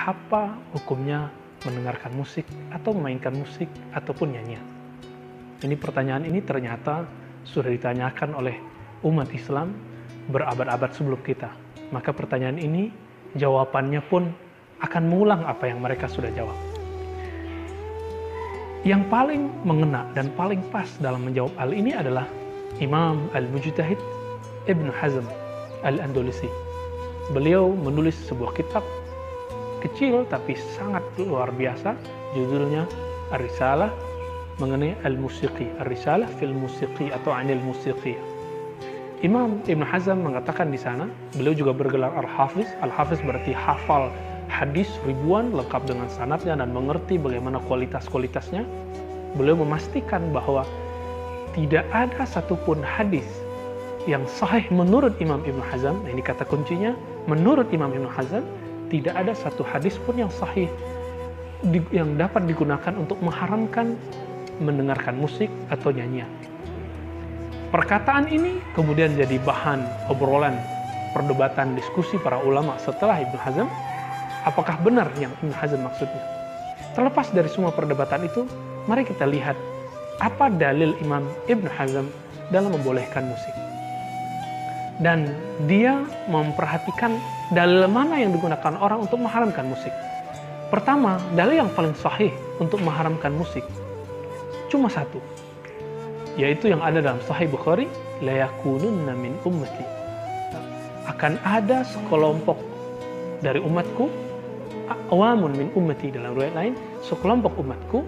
apa hukumnya mendengarkan musik atau memainkan musik ataupun nyanyian? Ini pertanyaan ini ternyata sudah ditanyakan oleh umat Islam berabad-abad sebelum kita. Maka pertanyaan ini jawabannya pun akan mengulang apa yang mereka sudah jawab. Yang paling mengena dan paling pas dalam menjawab hal ini adalah Imam Al-Mujtahid Ibn Hazm Al-Andalusi. Beliau menulis sebuah kitab kecil tapi sangat luar biasa, judulnya Ar-Risalah mengenai Al-Musiqi, Ar-Risalah fil Musiqi atau Anil Musiqi. Imam Ibn Hazm mengatakan di sana, beliau juga bergelar Al-Hafiz. Al-Hafiz berarti hafal hadis ribuan lengkap dengan sanadnya dan mengerti bagaimana kualitas-kualitasnya. Beliau memastikan bahwa tidak ada satupun hadis yang sahih menurut Imam Ibn Hazm. Nah, ini kata kuncinya, menurut Imam Ibn Hazm tidak ada satu hadis pun yang sahih yang dapat digunakan untuk mengharamkan mendengarkan musik atau nyanyian. Perkataan ini kemudian jadi bahan obrolan, perdebatan, diskusi para ulama setelah Ibn Hazm. Apakah benar yang Ibn Hazm maksudnya? Terlepas dari semua perdebatan itu, mari kita lihat apa dalil Imam Ibn Hazm dalam membolehkan musik. Dan dia memperhatikan dalil mana yang digunakan orang untuk mengharamkan musik. Pertama, dalil yang paling sahih untuk mengharamkan musik cuma satu, yaitu yang ada dalam Sahih Bukhari, la yakununna min ummati, akan ada sekelompok dari umatku, awamun min ummati dalam riwayat lain, sekelompok umatku,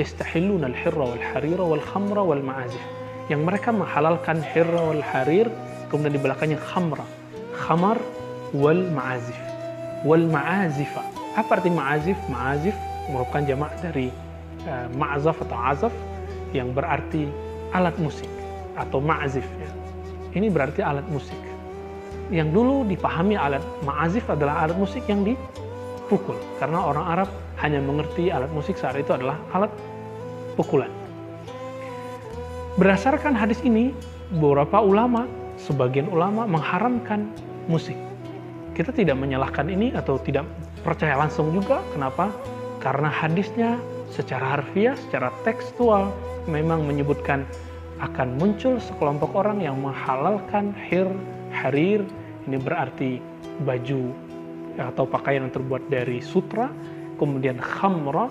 yastahilluna al-hirra wal harira wal khamra wal ma'azif, yang mereka menghalalkan hirra wal harir, kemudian di belakangnya khamar wal ma'azif, wal ma'azifa. Apa arti ma'azif? Ma'azif merupakan jamak dari ma'azaf atau azaf, yang berarti alat musik atau ma'azif ya. Ini berarti alat musik. Yang dulu dipahami alat ma'azif adalah alat musik yang dipukul, karena orang Arab hanya mengerti alat musik saat itu adalah alat pukulan. Berdasarkan hadis ini, beberapa ulama, sebagian ulama mengharamkan musik. Kita tidak menyalahkan ini atau tidak percaya langsung juga. Kenapa? Karena hadisnya secara harfiah, secara tekstual memang menyebutkan akan muncul sekelompok orang yang menghalalkan harir. Ini berarti baju atau pakaian yang terbuat dari sutra. Kemudian khamra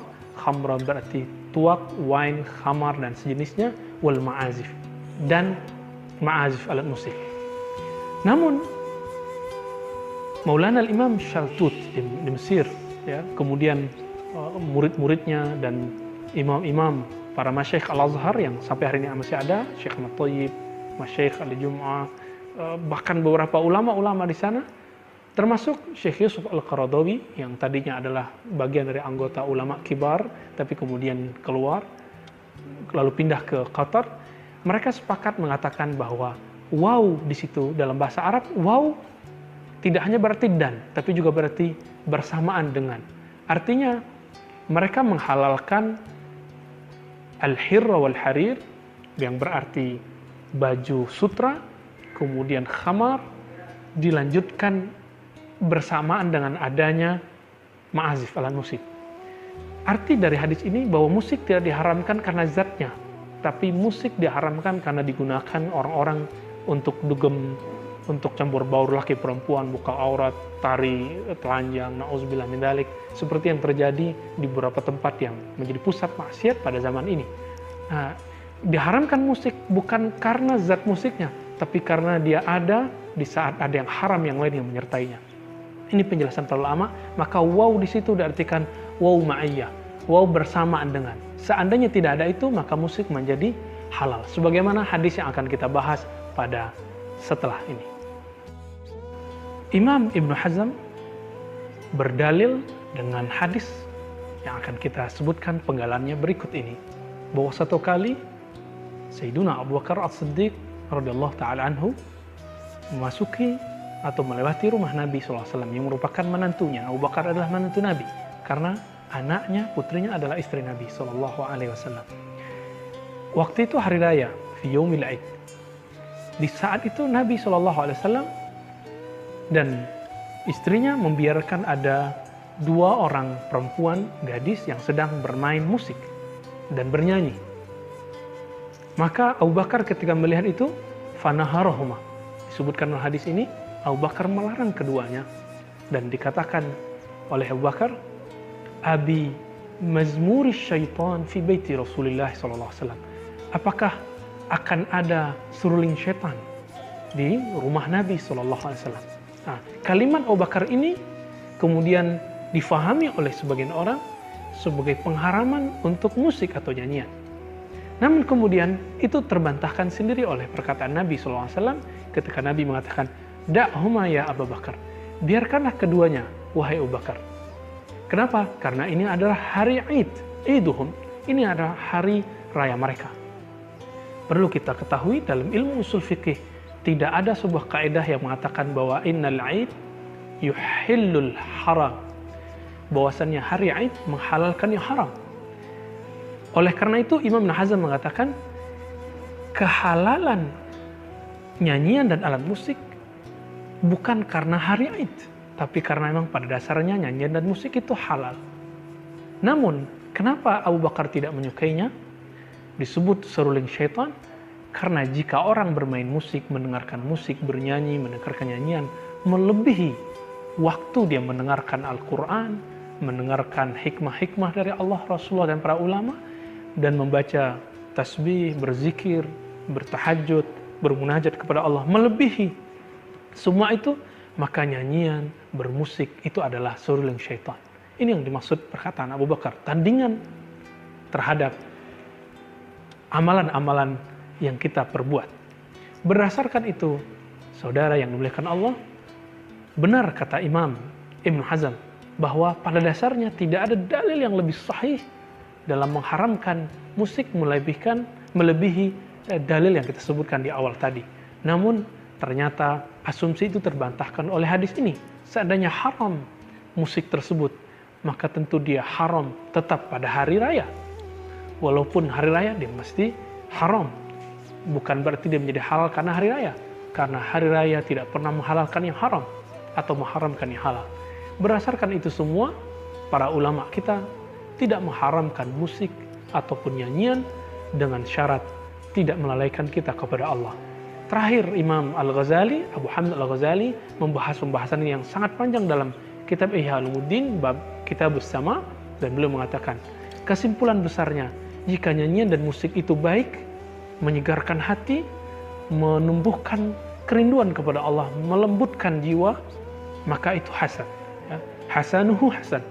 berarti tuak, wine, khamar dan sejenisnya, wal ma'azif, dan ma'azif alat musik. Namun Maulana Imam Shaltut di Mesir ya, kemudian murid-muridnya dan imam-imam para masyaikh Al-Azhar yang sampai hari ini masih ada, Syekh Ahmad Thayyib, Masyaikh Al-Jum'ah, bahkan beberapa ulama-ulama di sana, termasuk Syekh Yusuf Al-Qaradawi yang tadinya adalah bagian dari anggota ulama kibar tapi kemudian keluar lalu pindah ke Qatar. Mereka sepakat mengatakan bahwa waw di situ dalam bahasa Arab, waw tidak hanya berarti dan, tapi juga berarti bersamaan dengan. Artinya mereka menghalalkan al-hirra wal harir yang berarti baju sutra, kemudian khamar dilanjutkan bersamaan dengan adanya ma'azif alat musik. Arti dari hadis ini bahwa musik tidak diharamkan karena zatnya, tapi musik diharamkan karena digunakan orang-orang untuk dugem, untuk campur baur laki perempuan, buka aurat, tari, telanjang, na'udzubillah min dzalik, seperti yang terjadi di beberapa tempat yang menjadi pusat maksiat pada zaman ini. Nah, diharamkan musik bukan karena zat musiknya, tapi karena dia ada di saat ada yang haram yang lain yang menyertainya. Ini penjelasan para ulama. Maka waw di situ diartikan waw ma'iyah, waw bersamaan dengan. Seandainya tidak ada itu, maka musik menjadi halal. Sebagaimana hadis yang akan kita bahas pada setelah ini. Imam Ibn Hazm berdalil dengan hadis yang akan kita sebutkan penggalannya berikut ini, bahwa satu kali Sayyiduna Abu Bakar As-Siddiq radhiyallahu ta'ala anhu memasuki atau melewati rumah Nabi SAW yang merupakan menantunya. Abu Bakar adalah menantu Nabi karena anaknya, putrinya adalah istri Nabi SAW. Waktu itu hari raya, fi yaumil Aid. Di saat itu Nabi SAW dan istrinya membiarkan ada dua orang perempuan gadis yang sedang bermain musik dan bernyanyi. Maka Abu Bakar ketika melihat itu, fanaharahuma. Disebutkan dalam hadis ini, Abu Bakar melarang keduanya. Dan dikatakan oleh Abu Bakar, Abi mazmuri syaitan fi baiti Rasulullah SAW. Apakah akan ada seruling syaitan di rumah Nabi SAW? Nah, kalimat Abu Bakar ini kemudian difahami oleh sebagian orang sebagai pengharaman untuk musik atau nyanyian. Namun kemudian itu terbantahkan sendiri oleh perkataan Nabi SAW ketika Nabi mengatakan, Da'huma ya Abu Bakar. Biarkanlah keduanya, wahai Abu Bakar. Kenapa? Karena ini adalah hari Id. Iduhum. Ini adalah hari raya mereka. Perlu kita ketahui dalam ilmu usul fikih, tidak ada sebuah kaidah yang mengatakan bahwa innal Id yuhillul haram. Bahwasannya hari Id menghalalkan yang haram. Oleh karena itu Imam Ibn Hazm mengatakan kehalalan nyanyian dan alat musik bukan karena hari Id, tapi karena memang pada dasarnya nyanyian dan musik itu halal. Namun kenapa Abu Bakar tidak menyukainya? Disebut seruling syaitan karena jika orang bermain musik, mendengarkan musik, bernyanyi, mendengarkan nyanyian melebihi waktu dia mendengarkan Al-Quran, mendengarkan hikmah-hikmah dari Allah, Rasulullah, dan para ulama, dan membaca tasbih, berzikir, bertahajud, bermunajat kepada Allah, melebihi semua itu, maka nyanyian, bermusik itu adalah seruling syaitan. Ini yang dimaksud perkataan Abu Bakar, tandingan terhadap amalan-amalan yang kita perbuat. Berdasarkan itu, saudara yang dimuliakan Allah, benar kata Imam Ibn Hazm bahwa pada dasarnya tidak ada dalil yang lebih sahih dalam mengharamkan musik melebihi dalil yang kita sebutkan di awal tadi. Namun ternyata asumsi itu terbantahkan oleh hadis ini. Seandainya haram musik tersebut, maka tentu dia haram tetap pada hari raya. Walaupun hari raya dia mesti haram. Bukan berarti dia menjadi halal karena hari raya. Karena hari raya tidak pernah menghalalkan yang haram atau mengharamkan yang halal. Berdasarkan itu semua, para ulama kita tidak mengharamkan musik ataupun nyanyian dengan syarat tidak melalaikan kita kepada Allah. Terakhir Imam Al-Ghazali, Abu Hamid Al-Ghazali membahas pembahasan ini yang sangat panjang dalam kitab Ihya Ulumuddin bab Kitabus Sama, dan beliau mengatakan kesimpulan besarnya, jika nyanyian dan musik itu baik, menyegarkan hati, menumbuhkan kerinduan kepada Allah, melembutkan jiwa, maka itu hasan. Ya. Hasanuhu hasan.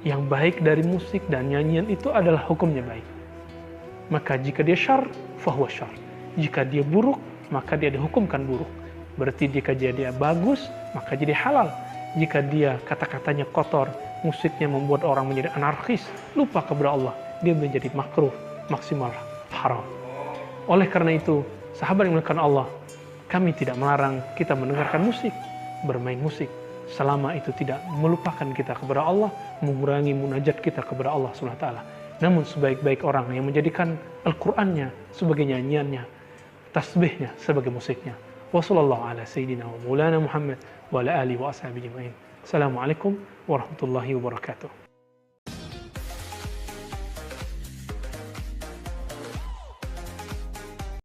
Yang baik dari musik dan nyanyian itu adalah hukumnya baik. Maka jika dia syar, fahuwa syar. Jika dia buruk, maka dia dihukumkan buruk. Berarti jika dia bagus, maka jadi halal. Jika dia kata-katanya kotor, musiknya membuat orang menjadi anarkis, lupa kepada Allah, dia menjadi makruh, maksimal haram. Oleh karena itu, sahabat yang dimuliakan Allah, kami tidak melarang kita mendengarkan musik, bermain musik, selama itu tidak melupakan kita kepada Allah, mengurangi munajat kita kepada Allah SWT. Namun sebaik-baik orang yang menjadikan Al-Qur'annya sebagai nyanyiannya, tasbihnya sebagai musiknya. Wassallallahu ala sayyidina wa maulana Muhammad wa ala alihi wa ashabihi ajma'in. Assalamualaikum warahmatullahi wabarakatuh.